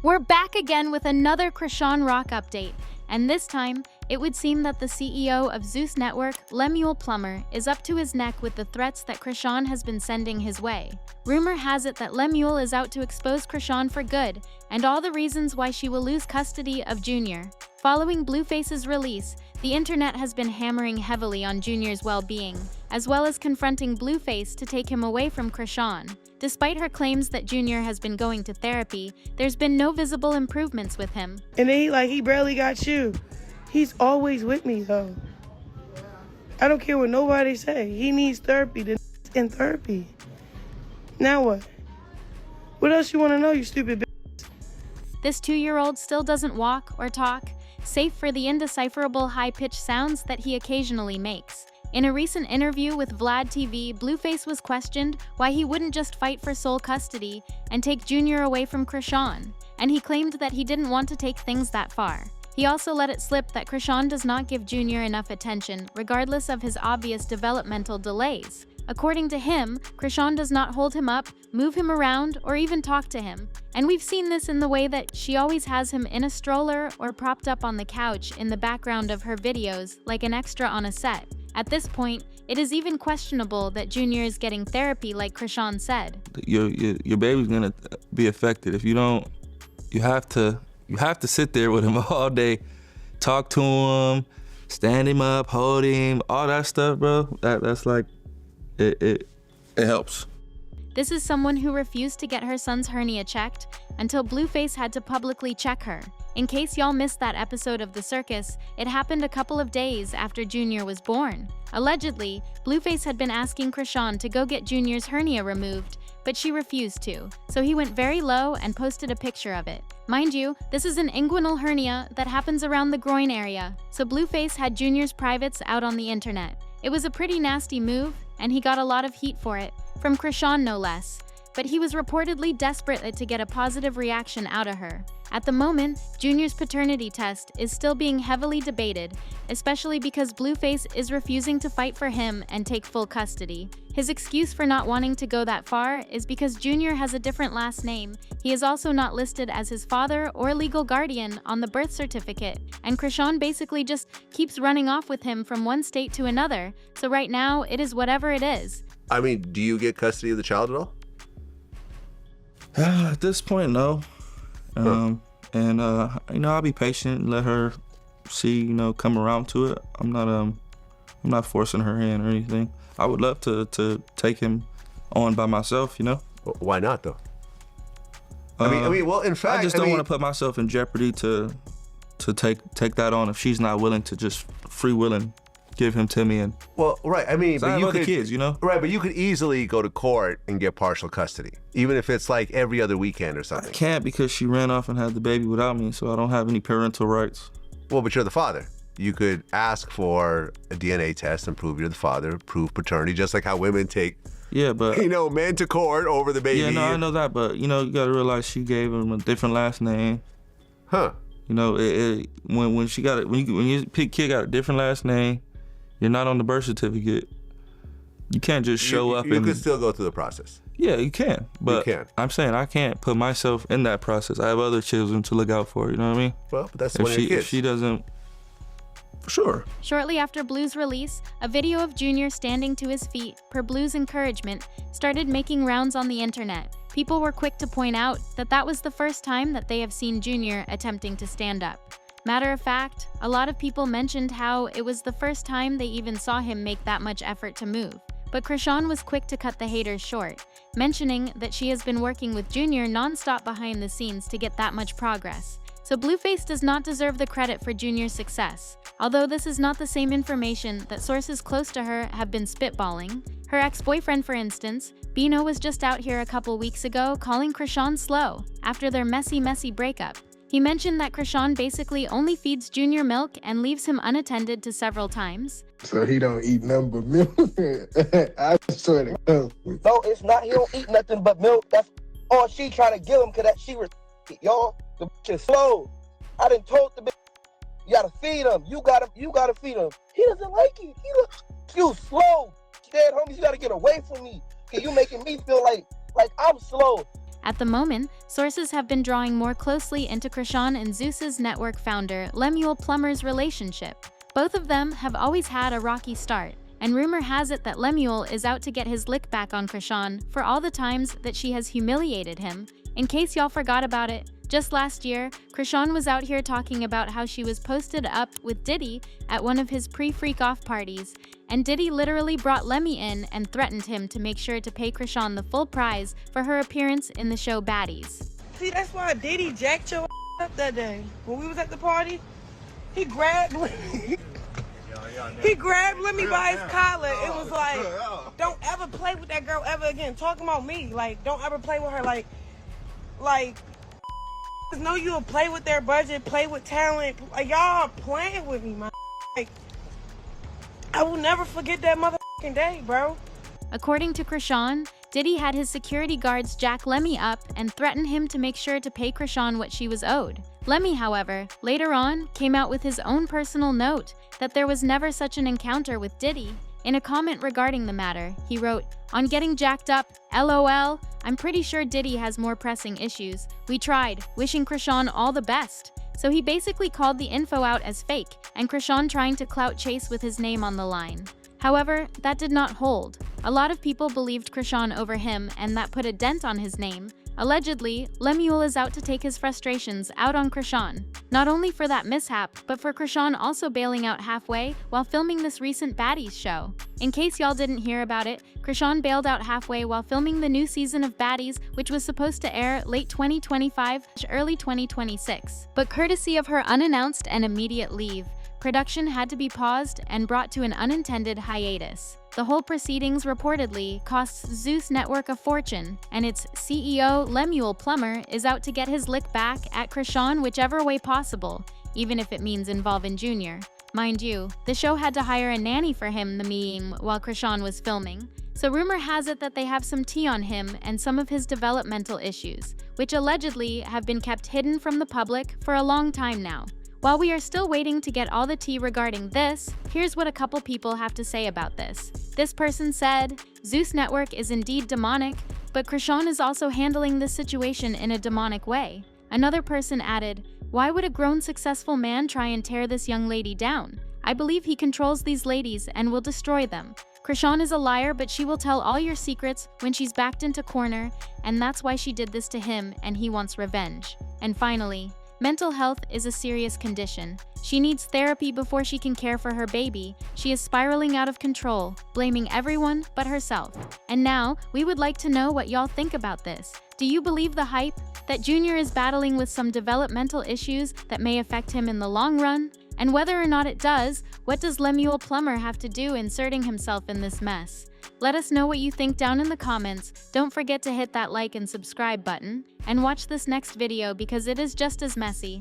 We're back again with another Creshawn Rock update, and this time, it would seem that the CEO of Zeus Network, Lemmuel Plummer, is up to his neck with the threats that Chrisean has been sending his way. Rumor has it that Lemmuel is out to expose Chrisean for good, and all the reasons why she will lose custody of Junior. Following Blueface's release, the internet has been hammering heavily on Junior's well-being, as well as confronting Blueface to take him away from Chrisean. Despite her claims that Junior has been going to therapy, there's been no visible improvements with him. And then he barely got you. He's always with me, though. I don't care what nobody say. He needs therapy. The in therapy. Now what? What else you want to know, you stupid bitch? This 2-year-old still doesn't walk or talk, save for the indecipherable high-pitched sounds that he occasionally makes. In a recent interview with Vlad TV, Blueface was questioned why he wouldn't just fight for sole custody and take Junior away from Chrisean, and he claimed that he didn't want to take things that far. He also let it slip that Chrisean does not give Junior enough attention, regardless of his obvious developmental delays. According to him, Chrisean does not hold him up, move him around, or even talk to him. And we've seen this in the way that she always has him in a stroller or propped up on the couch in the background of her videos, like an extra on a set. At this point, it is even questionable that Junior is getting therapy like Chrisean said. Your baby's gonna be affected. If you don't, you have to sit there with him all day, talk to him, stand him up, hold him, all that stuff, bro. That's like, it helps. This is someone who refused to get her son's hernia checked until Blueface had to publicly check her. In case y'all missed that episode of The Circus, it happened a couple of days after Junior was born. Allegedly, Blueface had been asking Chrisean to go get Junior's hernia removed, but she refused to, so he went very low and posted a picture of it. Mind you, this is an inguinal hernia that happens around the groin area, so Blueface had Junior's privates out on the internet. It was a pretty nasty move, and he got a lot of heat for it, from Chrisean no less, but he was reportedly desperate to get a positive reaction out of her. At the moment, Junior's paternity test is still being heavily debated, especially because Blueface is refusing to fight for him and take full custody. His excuse for not wanting to go that far is because Junior has a different last name. He is also not listed as his father or legal guardian on the birth certificate, and Chrisean basically just keeps running off with him from one state to another, so right now it is whatever it is. I mean, do you get custody of the child at all? At this point, no. And I'll be patient and let her see, come around to it. I'm not forcing her hand or anything. I would love to take him on by myself, Why not though? Well, in fact, I just don't want to put myself in jeopardy to take that on if she's not willing to just free willing give him to me. And well, right. I mean, but I have you other could, kids, Right, but you could easily go to court and get partial custody, even if it's like every other weekend or I something. can't because she ran off and had the baby without me, so I don't have any parental rights. Well, but you're the father. You could ask for a DNA test and prove you're the father, prove paternity, just like how women take, but men to court over the baby. Yeah, no, I know that, but you gotta realize she gave him a different last name. Huh? When your kid got a different last name, you're not on the birth certificate. You can't just show up. You could still go through the process. Yeah, you can. But you can. I'm saying I can't put myself in that process. I have other children to look out for, you know what I mean? Well, but that's one of your kids. If she doesn't, for sure. Shortly after Blue's release, a video of Junior standing to his feet, per Blue's encouragement, started making rounds on the internet. People were quick to point out that was the first time that they have seen Junior attempting to stand up. Matter of fact, a lot of people mentioned how it was the first time they even saw him make that much effort to move. But Chrisean was quick to cut the haters short, mentioning that she has been working with Junior non-stop behind the scenes to get that much progress. So Blueface does not deserve the credit for Junior's success, although this is not the same information that sources close to her have been spitballing. Her ex-boyfriend, for instance, Bino, was just out here a couple weeks ago calling Chrisean slow after their messy breakup. He mentioned that Chrisean basically only feeds Junior milk and leaves him unattended to several times. So he don't eat nothing but milk? I swear to God. No, it's not. He don't eat nothing but milk. That's all she trying to give him, because she y'all, the bitch is slow. I done told the bitch, you gotta feed him. You gotta feed him. He doesn't like it. You slow. Dead homies, you gotta get away from me. Cause you making me feel like I'm slow. At the moment, sources have been drawing more closely into Chrisean and Zeus's network founder, Lemmuel Plummer's relationship. Both of them have always had a rocky start, and rumor has it that Lemmuel is out to get his lick back on Chrisean for all the times that she has humiliated him. In case y'all forgot about it, just last year, Chrisean was out here talking about how she was posted up with Diddy at one of his pre-freak-off parties, and Diddy literally brought Lemmy in and threatened him to make sure to pay Chrisean the full prize for her appearance in the show Baddies. See, that's why Diddy jacked your up that day. When we was at the party, he grabbed Lemmy by his collar and was like, don't ever play with that girl ever again. Talking about me, like, don't ever play with her, like, know you'll play with their budget, play with talent. Like, y'all playing with me, man. Like, I will never forget that motherfucking day, bro. According to Chrisean, Diddy had his security guards jack Lemmy up and threaten him to make sure to pay Chrisean what she was owed. Lemmy, however, later on came out with his own personal note that there was never such an encounter with Diddy. In a comment regarding the matter, he wrote, "On getting jacked up, LOL, I'm pretty sure Diddy has more pressing issues. We tried, wishing Chrisean all the best." So he basically called the info out as fake, and Chrisean trying to clout chase with his name on the line. However, that did not hold. A lot of people believed Chrisean over him, and that put a dent on his name. Allegedly, Lemmuel is out to take his frustrations out on Chrisean. Not only for that mishap, but for Chrisean also bailing out halfway while filming this recent Baddies show. In case y'all didn't hear about it, Chrisean bailed out halfway while filming the new season of Baddies, which was supposed to air late 2025-early 2026. But courtesy of her unannounced and immediate leave, production had to be paused and brought to an unintended hiatus. The whole proceedings reportedly costs Zeus Network a fortune, and its CEO, Lemmuel Plummer, is out to get his lick back at Chrisean whichever way possible, even if it means involving Junior. Mind you, the show had to hire a nanny for him the meme while Chrisean was filming, so rumor has it that they have some tea on him and some of his developmental issues, which allegedly have been kept hidden from the public for a long time now. While we are still waiting to get all the tea regarding this, here's what a couple people have to say about this. This person said, Zeus Network is indeed demonic, but Chrisean is also handling this situation in a demonic way. Another person added, why would a grown successful man try and tear this young lady down? I believe he controls these ladies and will destroy them. Chrisean is a liar, but she will tell all your secrets when she's backed into corner, and that's why she did this to him and he wants revenge. And finally, mental health is a serious condition. She needs therapy before she can care for her baby. She is spiraling out of control, blaming everyone but herself. And now, we would like to know what y'all think about this. Do you believe the hype that Junior is battling with some developmental issues that may affect him in the long run? And whether or not it does, what does Lemmuel Plummer have to do inserting himself in this mess? Let us know what you think down in the comments. Don't forget to hit that like and subscribe button, and watch this next video because it is just as messy.